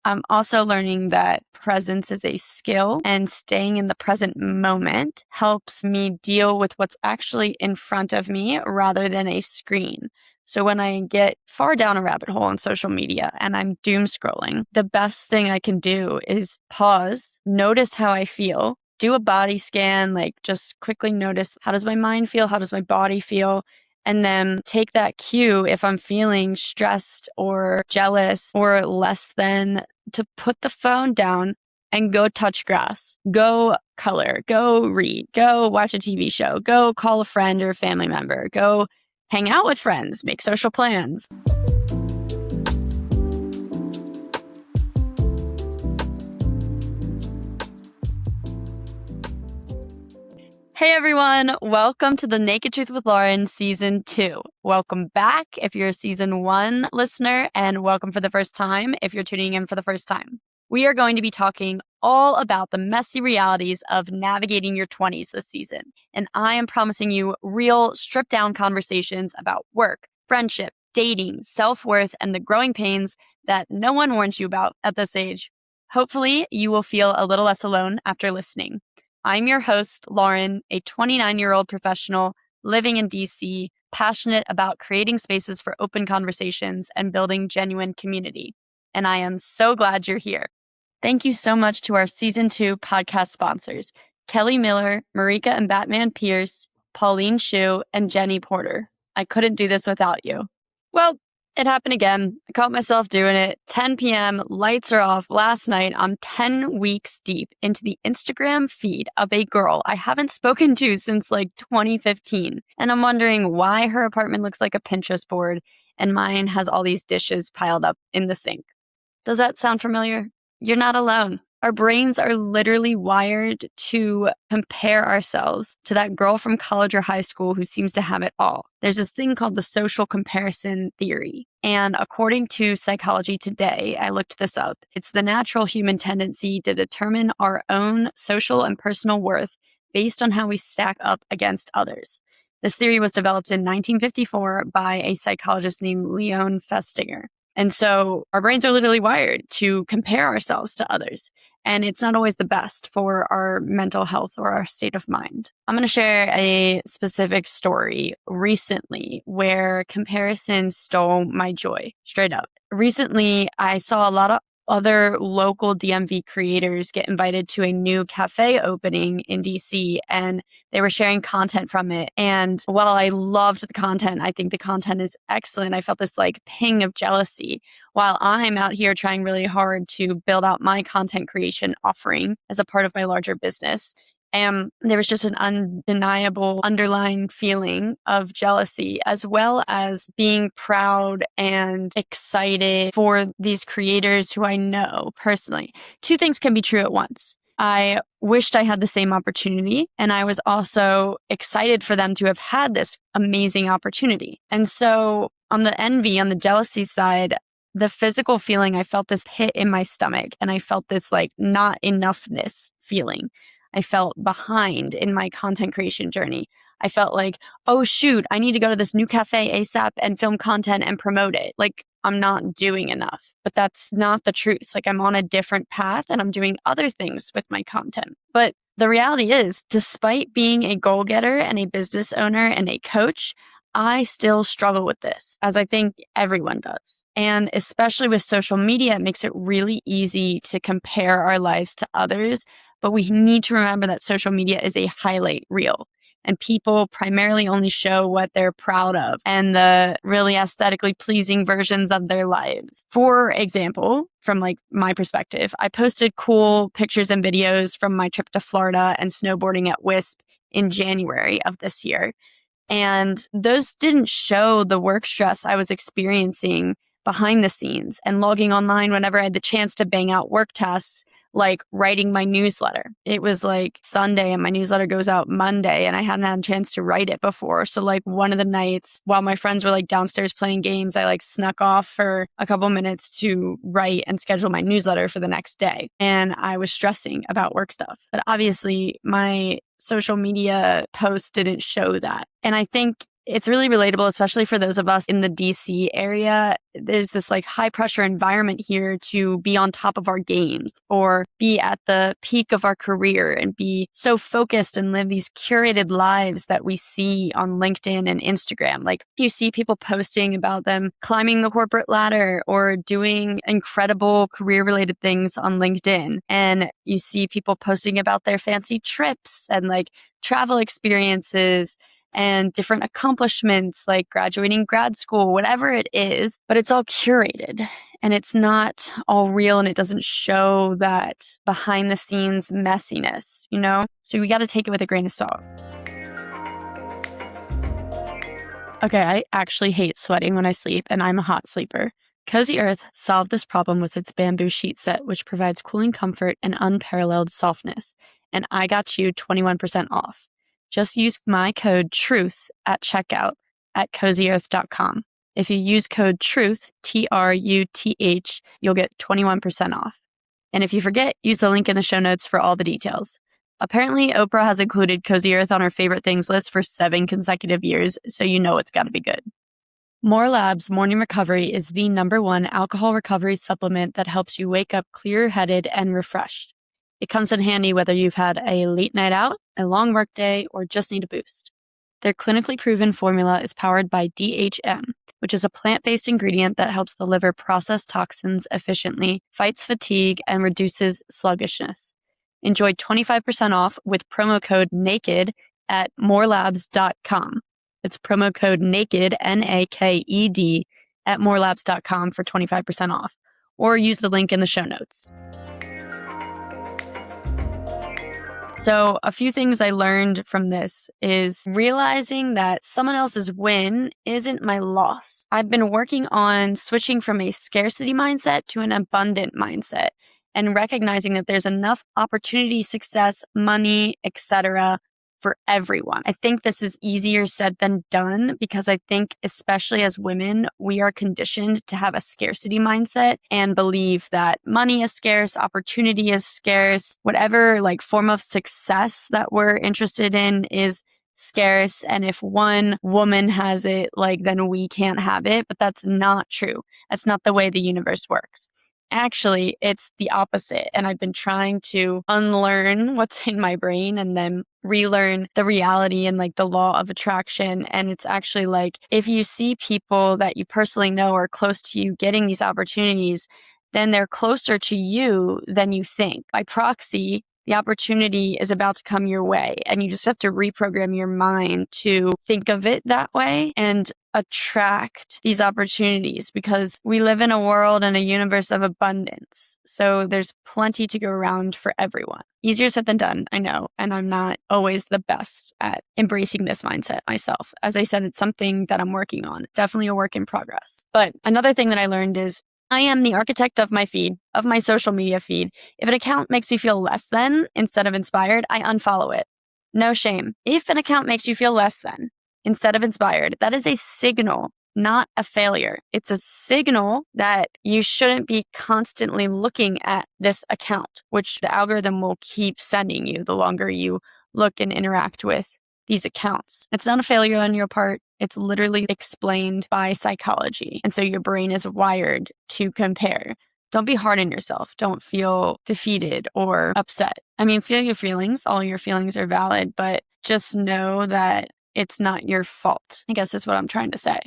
I'm also learning that presence is a skill, and staying in the present moment helps me deal with what's actually in front of me rather than a screen. So when I get far down a rabbit hole on social media and I'm doom scrolling, the best thing I can do is pause, notice how I feel, do a body scan, like just quickly notice, how does my mind feel? How does my body feel? And then take that cue if I'm feeling stressed or jealous or less than, to put the phone down and go touch grass, go color, go read, go watch a TV show, go call a friend or a family member, go hang out with friends, make social plans. Hey everyone, welcome to The Naked Truth with Lauren Season 2. Welcome back if you're a Season 1 listener, and welcome for the first time if you're tuning in for the first time. We are going to be talking all about the messy realities of navigating your 20s this season, and I am promising you real, stripped-down conversations about work, friendship, dating, self-worth, and the growing pains that no one warns you about at this age. Hopefully, you will feel a little less alone after listening. I'm your host, Lauren, a 29-year-old professional living in DC, passionate about creating spaces for open conversations and building genuine community. And I am so glad you're here. Thank you so much to our Season 2 podcast sponsors, Kelly Miller, Marika and Batman Pierce, Pauline Shu, and Jenny Porter. I couldn't do this without you. Well, it happened again. I caught myself doing it. 10 p.m., lights are off. Last night, I'm 10 weeks deep into the Instagram feed of a girl I haven't spoken to since like 2015. And I'm wondering why her apartment looks like a Pinterest board and mine has all these dishes piled up in the sink. Does that sound familiar? You're not alone. Our brains are literally wired to compare ourselves to that girl from college or high school who seems to have it all. There's this thing called the social comparison theory. And according to Psychology Today, I looked this up. It's the natural human tendency to determine our own social and personal worth based on how we stack up against others. This theory was developed in 1954 by a psychologist named Leon Festinger. And so our brains are literally wired to compare ourselves to others. And it's not always the best for our mental health or our state of mind. I'm going to share a specific story recently where comparison stole my joy, straight up. Recently, I saw a lot of other local DMV creators get invited to a new cafe opening in DC, and they were sharing content from it. And while I loved the content, I think the content is excellent, I felt this like ping of jealousy while I'm out here trying really hard to build out my content creation offering as a part of my larger business. And there was just an undeniable underlying feeling of jealousy, as well as being proud and excited for these creators who I know personally. Two things can be true at once. I wished I had the same opportunity, and I was also excited for them to have had this amazing opportunity. And so on the envy, on the jealousy side, the physical feeling, I felt this hit in my stomach, and I felt this like not enoughness feeling. I felt behind in my content creation journey. I felt like, oh shoot, I need to go to this new cafe ASAP and film content and promote it. Like I'm not doing enough. But that's not the truth. Like I'm on a different path and I'm doing other things with my content. But the reality is, despite being a goal getter and a business owner and a coach, I still struggle with this, as I think everyone does. And especially with social media, it makes it really easy to compare our lives to others. But we need to remember that social media is a highlight reel, and people primarily only show what they're proud of and the really aesthetically pleasing versions of their lives. For example, from like my perspective, I posted cool pictures and videos from my trip to Florida and snowboarding at WISP in January of this year. And those didn't show the work stress I was experiencing behind the scenes and logging online whenever I had the chance to bang out work tasks, like writing my newsletter. It was like Sunday and my newsletter goes out Monday, and I hadn't had a chance to write it before. So like one of the nights while my friends were like downstairs playing games, I like snuck off for a couple minutes to write and schedule my newsletter for the next day. And I was stressing about work stuff. But obviously my social media posts didn't show that. And I think It's really relatable, especially for those of us in the DC area. There's this like high pressure environment here to be on top of our games or be at the peak of our career and be so focused and live these curated lives that we see on LinkedIn and Instagram. Like you see people posting about them climbing the corporate ladder or doing incredible career related things on LinkedIn. And you see people posting about their fancy trips and like travel experiences and different accomplishments like graduating grad school, whatever it is, but it's all curated and it's not all real and it doesn't show that behind the scenes messiness, you know? So we got to take it with a grain of salt. Okay, I actually hate sweating when I sleep and I'm a hot sleeper. Cozy Earth solved this problem with its bamboo sheet set, which provides cooling comfort and unparalleled softness. And I got you 21% off. Just use my code TRUTH at checkout at cozyearth.com. If you use code TRUTH, TRUTH, you'll get 21% off. And if you forget, use the link in the show notes for all the details. Apparently, Oprah has included Cozy Earth on her favorite things list for 7 consecutive years, so you know it's got to be good. More Lab's Morning Recovery is the #1 alcohol recovery supplement that helps you wake up clear-headed and refreshed. It comes in handy whether you've had a late night out, a long work day, or just need a boost. Their clinically proven formula is powered by DHM, which is a plant-based ingredient that helps the liver process toxins efficiently, fights fatigue, and reduces sluggishness. Enjoy 25% off with promo code NAKED at morelabs.com. It's promo code NAKED, NAKED, at morelabs.com for 25% off, or use the link in the show notes. So a few things I learned from this is realizing that someone else's win isn't my loss. I've been working on switching from a scarcity mindset to an abundant mindset and recognizing that there's enough opportunity, success, money, etc. for everyone. I think this is easier said than done because I think especially as women, we are conditioned to have a scarcity mindset and believe that money is scarce, opportunity is scarce, whatever like form of success that we're interested in is scarce. And if one woman has it, like then we can't have it, but that's not true. That's not the way the universe works. Actually, it's the opposite. And I've been trying to unlearn what's in my brain and then relearn the reality and like the law of attraction. And it's actually like, if you see people that you personally know are close to you getting these opportunities, then they're closer to you than you think. By proxy, the opportunity is about to come your way. And you just have to reprogram your mind to think of it that way and attract these opportunities because we live in a world and a universe of abundance. So there's plenty to go around for everyone. Easier said than done, I know. And I'm not always the best at embracing this mindset myself. As I said, it's something that I'm working on. Definitely a work in progress. But another thing that I learned is I am the architect of my feed, of my social media feed. If an account makes me feel less than instead of inspired, I unfollow it. No shame. If an account makes you feel less than instead of inspired, that is a signal, not a failure. It's a signal that you shouldn't be constantly looking at this account, which the algorithm will keep sending you the longer you look and interact with these accounts. It's not a failure on your part. It's literally explained by psychology. And so your brain is wired to compare. Don't be hard on yourself. Don't feel defeated or upset. I mean, feel your feelings. All your feelings are valid, but just know that it's not your fault, I guess is what I'm trying to say.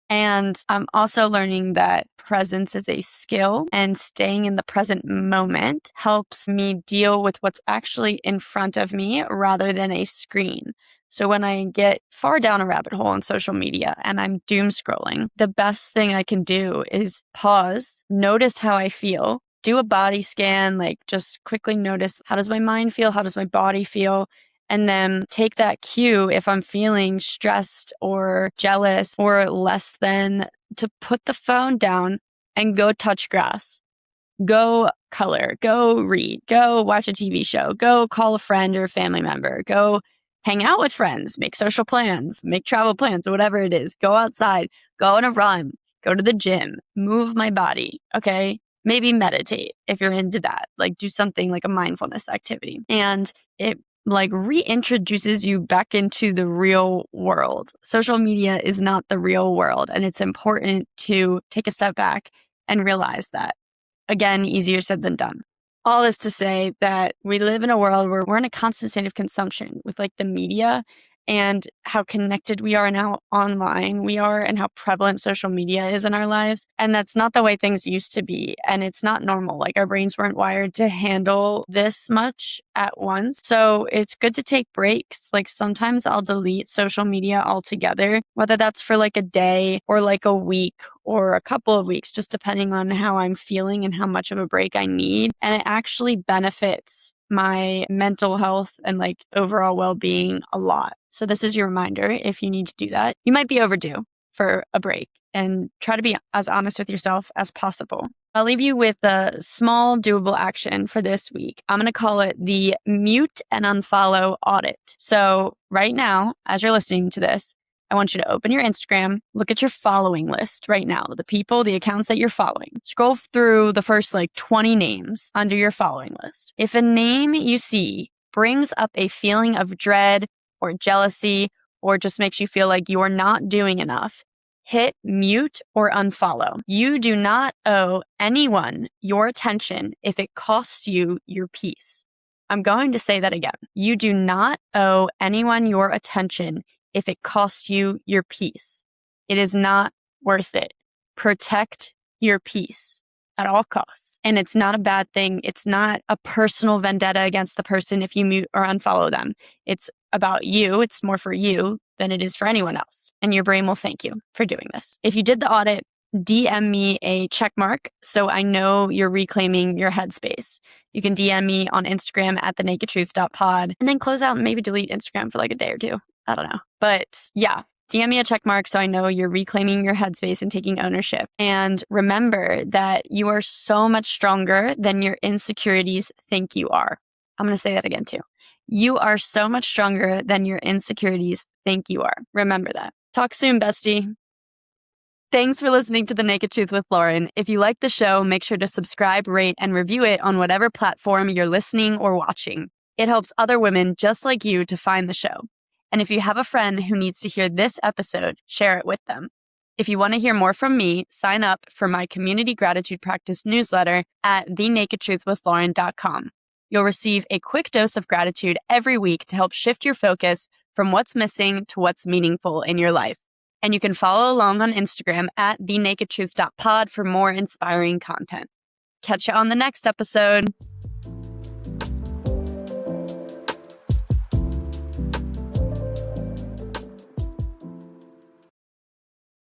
And I'm also learning that presence is a skill and staying in the present moment helps me deal with what's actually in front of me rather than a screen. So when I get far down a rabbit hole on social media and I'm doom scrolling, the best thing I can do is pause, notice how I feel, do a body scan, like just quickly notice how does my mind feel? How does my body feel? And then take that cue if I'm feeling stressed or jealous or less than to put the phone down and go touch grass. Go color, go read, go watch a TV show, go call a friend or a family member, go hang out with friends, make social plans, make travel plans, whatever it is. Go outside, go on a run, go to the gym, move my body, okay? Maybe meditate if you're into that. Like do something like a mindfulness activity. And it like reintroduces you back into the real world. Social media is not the real world, and it's important to take a step back and realize that. Again, easier said than done. All this to say that we live in a world where we're in a constant state of consumption with like the media and how connected we are and how online we are and how prevalent social media is in our lives. And that's not the way things used to be. And it's not normal. Like our brains weren't wired to handle this much at once. So it's good to take breaks. Like sometimes I'll delete social media altogether, whether that's for like a day or like a week or a couple of weeks, just depending on how I'm feeling and how much of a break I need. And it actually benefits my mental health and like overall well-being a lot. So this is your reminder if you need to do that. You might be overdue for a break, and try to be as honest with yourself as possible. I'll leave you with a small doable action for this week. I'm going to call it the mute and unfollow audit. So right now, as you're listening to this, I want you to open your Instagram, look at your following list right now, the people, the accounts that you're following. Scroll through the first like 20 names under your following list. If a name you see brings up a feeling of dread or jealousy or just makes you feel like you're not doing enough, hit mute or unfollow. You do not owe anyone your attention if it costs you your peace. I'm going to say that again. You do not owe anyone your attention if it costs you your peace. It is not worth it. Protect your peace at all costs. And it's not a bad thing. It's not a personal vendetta against the person if you mute or unfollow them. It's about you. It's more for you than it is for anyone else. And your brain will thank you for doing this. If you did the audit, DM me a check mark so I know you're reclaiming your headspace. You can DM me on Instagram at thenakedtruth.pod and then close out and maybe delete Instagram for like a day or two. I don't know. But yeah, DM me a check mark so I know you're reclaiming your headspace and taking ownership. And remember that you are so much stronger than your insecurities think you are. I'm going to say that again too. You are so much stronger than your insecurities think you are. Remember that. Talk soon, bestie. Thanks for listening to The Naked Truth with Lauren. If you like the show, make sure to subscribe, rate, and review it on whatever platform you're listening or watching. It helps other women just like you to find the show. And if you have a friend who needs to hear this episode, share it with them. If you want to hear more from me, sign up for my community gratitude practice newsletter at thenakedtruthwithlauren.com. You'll receive a quick dose of gratitude every week to help shift your focus from what's missing to what's meaningful in your life. And you can follow along on Instagram at thenakedtruth.pod for more inspiring content. Catch you on the next episode.